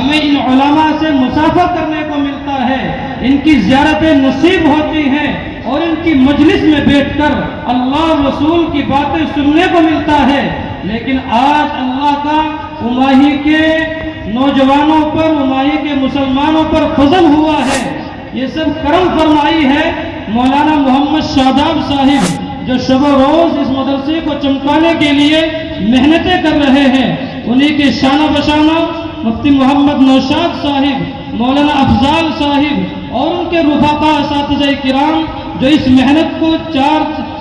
ہمیں ان علماء سے مسافہ کرنے کو ملتا ہے، ان کی زیارتیں نصیب ہوتی ہیں اور ان کی مجلس میں بیٹھ کر اللہ رسول کی باتیں سننے کو ملتا ہے۔ لیکن آج اللہ کا اماہی کے نوجوانوں پر، اماہی کے مسلمانوں پر فضل ہوا ہے، یہ سب کرم فرمائی ہے مولانا محمد شاداب صاحب، جو شب و روز اس مدرسے کو چمکانے کے لیے محنتیں کر رہے ہیں۔ انہی کے شانہ بشانہ مفتی محمد نوشاد صاحب، مولانا افضال صاحب اور ان کے رفقا اساتذہ کرام جو اس محنت کو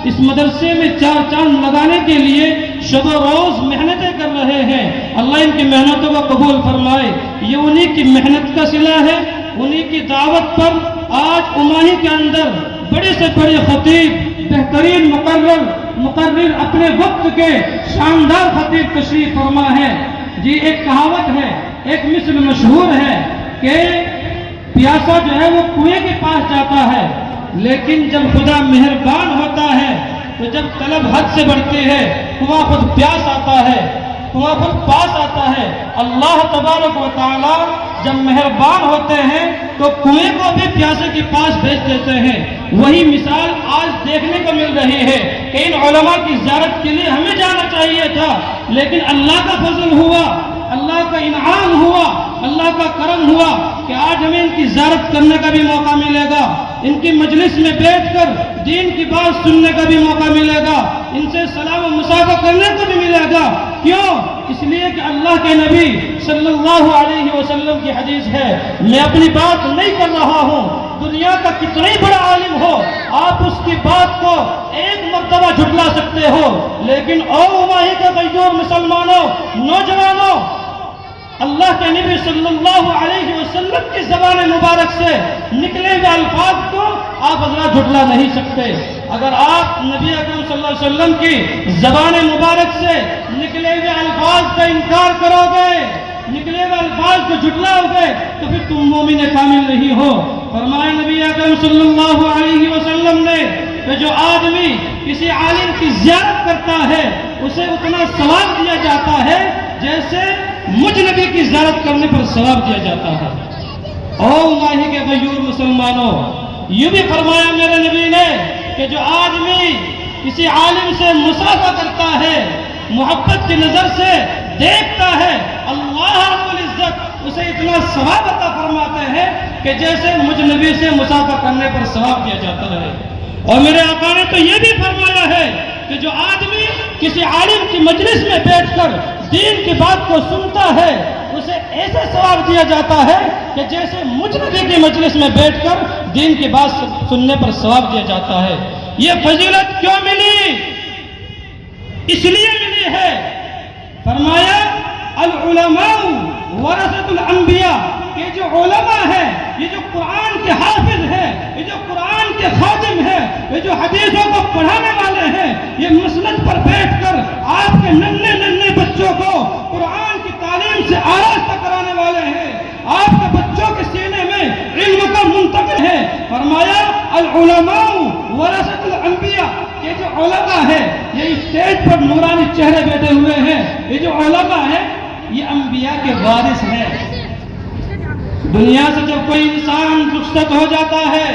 اس مدرسے میں چار چاند لگانے کے لیے شب و روز محنتیں کر رہے ہیں، اللہ ان کی محنتوں کو قبول فرمائے۔ یہ انہی کی محنت کا صلہ ہے، انہی کی دعوت پر آج اماہی کے اندر بڑے سے بڑے خطیب، بہترین مقرر اپنے وقت کے شاندار خطیب تشریف فرما ہے۔ جی ایک کہاوت ہے، ایک مثل مشہور ہے کہ پیاسا جو ہے وہ کنویں کے پاس جاتا ہے، لیکن جب خدا مہربان ہوتا ہے تو جب طلب حد سے بڑھتی ہے کنواں خود پیاس آتا ہے، کنواں خود پاس آتا ہے۔ اللہ تبارک و تعالی جب مہربان ہوتے ہیں تو کنویں کو بھی پیاسے کے پاس بھیج دیتے ہیں۔ وہی مثال آج دیکھنے کو مل رہی ہے کہ ان علماء کی زیارت کے لیے ہمیں جانا چاہیے تھا، لیکن اللہ کا فضل ہوا، اللہ کا انعام ہوا، اللہ کا کرم ہوا کہ آج ہمیں ان کی زیارت کرنے کا بھی موقع ملے گا، ان کی مجلس میں بیٹھ کر دین کی بات سننے کا بھی موقع ملے گا، ان سے سلام و مصافحہ کرنے کو بھی ملے گا۔ کیوں؟ اس لیے کہ اللہ کے نبی صلی اللہ علیہ وسلم کی حدیث ہے، میں اپنی بات نہیں کر رہا ہوں، دنیا کا کتنا ہی بڑا عالم ہو آپ اس کی بات کو ایک مرتبہ جھٹلا سکتے ہو، لیکن او اماہی کے غیور مسلمانوں، نوجوانوں، اللہ کے نبی صلی اللہ علیہ وسلم کی زبان مبارک سے نکلے ہوئے الفاظ کو آپ حضرات جھٹلا نہیں سکتے۔ اگر آپ نبی اکرم صلی اللہ علیہ وسلم کی زبان مبارک سے نکلے ہوئے الفاظ کا انکار کرو گے، نکلے ہوئے الفاظ کو جھٹلاؤ گے تو پھر تم مومن کامل نہیں ہو۔ فرمایا نبی اکرم صلی اللہ علیہ وسلم نے کہ جو آدمی کسی عالم کی زیارت کرتا ہے اسے اتنا ثواب دیا جاتا ہے جیسے مجھ نبی کی زیارت کرنے پر ثواب دیا جاتا ہے۔ او ماہی کے غیور مسلمانوں، یہ بھی فرمایا میرے نبی نے کہ جو آدمی کسی عالم سے مصافحہ کرتا ہے، محبت کی نظر سے دیکھتا ہے، اللہ رب العزت اسے اتنا ثواب عطا فرماتے ہیں کہ جیسے مجھ نبی سے مصافحہ کرنے پر ثواب دیا جاتا ہے۔ اور میرے آقا نے تو یہ بھی فرمایا ہے کہ جو آدمی کسی عالم کی مجلس میں بیٹھ کر دین کی بات کو سنتا ہے اسے ایسے ثواب دیا جاتا ہے کہ جیسے مجھ نبی کی مجلس میں بیٹھ کر دین کی بات سننے پر ثواب دیا جاتا ہے۔ یہ فضیلت کیوں ملی؟ اس لیے ملی ہے، فرمایا العلماء ورثۃ الانبیاء، یہ جو علماء ہے، یہ جو قرآن کے حافظ ہے، یہ جو قرآن کے خادم ہے، یہ جو حدیثوں کو پڑھانے والے ہیں، یہ مسند پر بیٹھ کر آپ کے ننھے ننھے بچوں کو قرآن کی تعلیم سے آراستہ کرانے والے ہیں، آپ کے بچوں کے سینے میں علم کا منتقل ہے۔ فرمایا العلماء ورثۃ الانبیاء، یہ جو علماء ہے، یہ اسٹیج پر نورانی چہرے بیٹھے ہوئے ہیں، یہ جو علماء ہے یہ انبیاء کے وارث ہیں۔ دنیا سے جب کوئی انسان رخصت ہو جاتا ہے،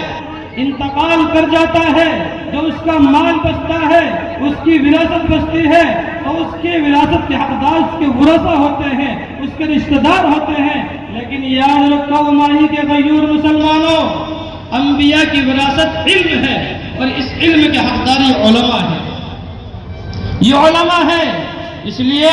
انتقال کر جاتا ہے، جو اس کا مال بچتا ہے، اس کی وراثت بچتی ہے، تو اس کی وراثت کے حقدار اس کے ورثہ ہوتے ہیں، اس کے رشتہ دار ہوتے ہیں۔ لیکن یاد رکھو ماہی کے غیور مسلمانوں، انبیاء کی وراثت علم ہے اور اس علم کے حقدار علماء ہیں۔ یہ علماء ہیں، اس لیے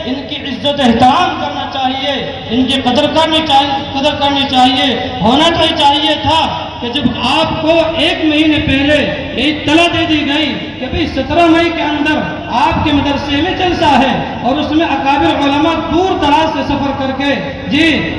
ان کی عزت احترام کرنا چاہیے، ان کی قدر کرنی چاہیے۔ ہونا تو چاہیے تھا کہ جب آپ کو ایک مہینے پہلے اطلاع دے دی گئی کہ بھئی 17 مئی کے اندر آپ کے مدرسے میں جلسہ ہے اور اس میں اکابر علماء دور دراز سے سفر کر کے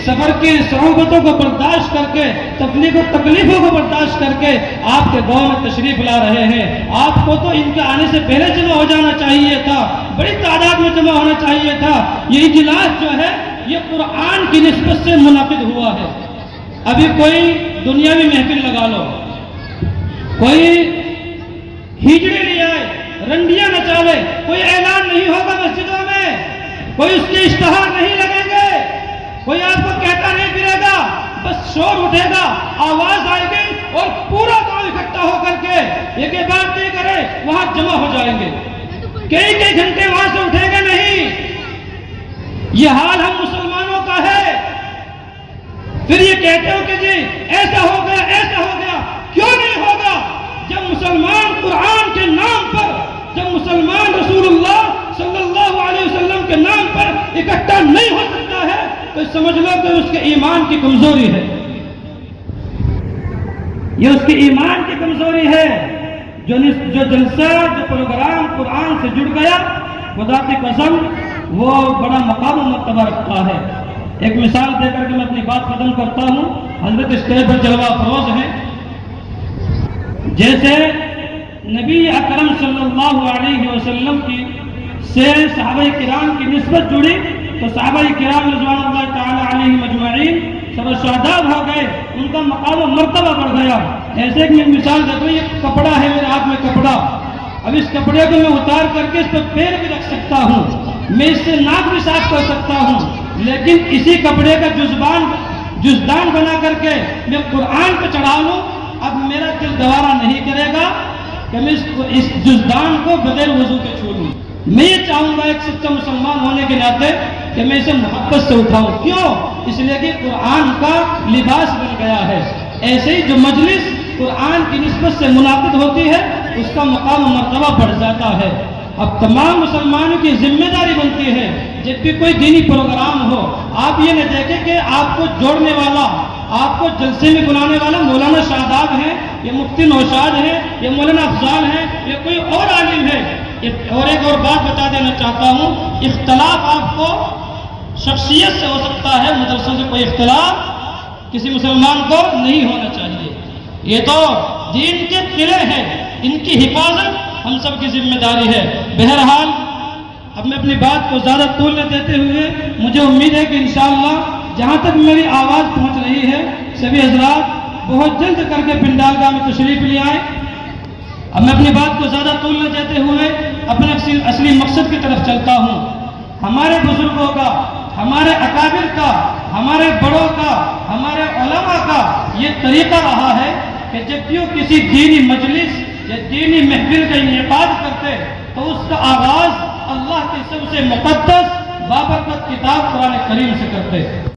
سفر کی صعوبتوں کو برداشت کر کے تکلیفوں کو برداشت کر کے آپ کے گاؤں میں تشریف لا رہے ہیں، آپ کو تو ان کے آنے سے پہلے جمع ہو جانا چاہیے تھا، بڑی تعداد میں جمع ہونا چاہیے تھا۔ یہ اجلاس جو ہے یہ قرآن کی نسبت سے منعقد ہوا ہے۔ ابھی کوئی دنیاوی محفل لگا لو، کوئی ہجڑے لے آئے، رنڈیاں نچا لے، کوئی اعلان نہیں ہوگا مسجدوں میں، کوئی اس کے اشتہار نہیں لگیں گے، کوئی آپ کو کہتا شور اٹھے گا، آواز آئے گی اور پورا گاؤں اکٹھا ہو کر کے ایک بات نہیں کرے وہاں جمع ہو جائیں گے، کئی گھنٹے وہاں سے اٹھیں گے نہیں۔ یہ حال ہم مسلمانوں کا ہے۔ پھر یہ کہتے ہو کہ جی ایسا ہو گیا، ایسا ہو گیا، کیوں نہیں ہوگا؟ جب مسلمان قرآن کے نام پر، جب مسلمان رسول اللہ صلی اللہ علیہ وسلم کے نام پر اکٹھا نہیں ہو سکتا ہے تو سمجھ لو کہ اس کے ایمان کی کمزوری ہے، یہ اس کے ایمان کی کمزوری ہے۔ جو جلسہ، جو پروگرام قرآن سے جڑ گیا، خدا کی قسم وہ بڑا مقام و مرتبہ رکھتا ہے۔ ایک مثال دے کر کے میں اپنی بات ختم کرتا ہوں۔ حضرت اسٹیج پر جلوہ افروز ہیں، جیسے نبی اکرم صلی اللہ علیہ وسلم کی سے صحابہ کرام کی نسبت جڑی تو صحابہ کرام رضوان اللہ تعالی علیہ مجمعین سب شہداء ہو گئے، ان کا مقام و مرتبہ بڑھ گیا۔ ایسے ایک مثال دیکھو، یہ کپڑا ہے میرے ہاتھ میں کپڑا، اب اس کپڑے کو میں اتار کر کے اس پہ پیر بھی رکھ سکتا ہوں، میں اس سے ناک بھی صاف کر سکتا ہوں، لیکن اسی کپڑے کا جزدان بنا کر کے میں قرآن پہ چڑھا لوں، اب میرا دل گوارا نہیں کرے گا کہ میں اس جزدان کو بغیر وضو کے چھوڑوں۔ میں یہ چاہوں گا ایک سچا مسلمان ہونے کے ناطے کہ میں اسے محبت سے اٹھاؤں۔ کیوں؟ اس لیے کہ قرآن کا لباس بن گیا ہے۔ ایسے ہی جو مجلس قرآن کی نسبت سے منعقد ہوتی ہے اس کا مقام و مرتبہ بڑھ جاتا ہے۔ اب تمام مسلمانوں کی ذمہ داری بنتی ہے جب بھی کوئی دینی پروگرام ہو، آپ یہ نہ دیکھیں کہ آپ کو جوڑنے والا، آپ کو جلسے میں بلانے والا مولانا شاداب ہے، یہ مفتی نوشاد ہے، یہ مولانا افضال ہے، یہ کوئی اور عالم ہے۔ اور ایک اور بات بتا دینا چاہتا ہوں، اختلاف آپ کو شخصیت سے ہو سکتا ہے، مدرسوں سے کوئی اختلاف کسی مسلمان کو نہیں ہونا چاہیے۔ یہ تو دین کے قلعے ہیں، ان کی حفاظت ہم سب کی ذمہ داری ہے۔ بہرحال اب میں اپنی بات کو زیادہ طول نہ دیتے ہوئے، مجھے امید ہے کہ انشاءاللہ جہاں تک میری آواز پہنچ رہی ہے سبھی حضرات بہت جلد کر کے پنڈال گاہ میں تشریف لے آئیں۔ اب میں اپنی بات کو زیادہ طول نہ دیتے ہوئے اپنے اصلی مقصد کی طرف چلتا ہوں۔ ہمارے بزرگوں کا، ہمارے اکابر کا، ہمارے بڑوں کا، ہمارے علماء کا یہ طریقہ رہا ہے کہ جب بھی وہ کسی دینی مجلس یا دینی محفل کا انعقاد کرتے تو اس کا آغاز اللہ کی سب سے مقدس بابرکت کتاب قرآن کریم سے کرتے۔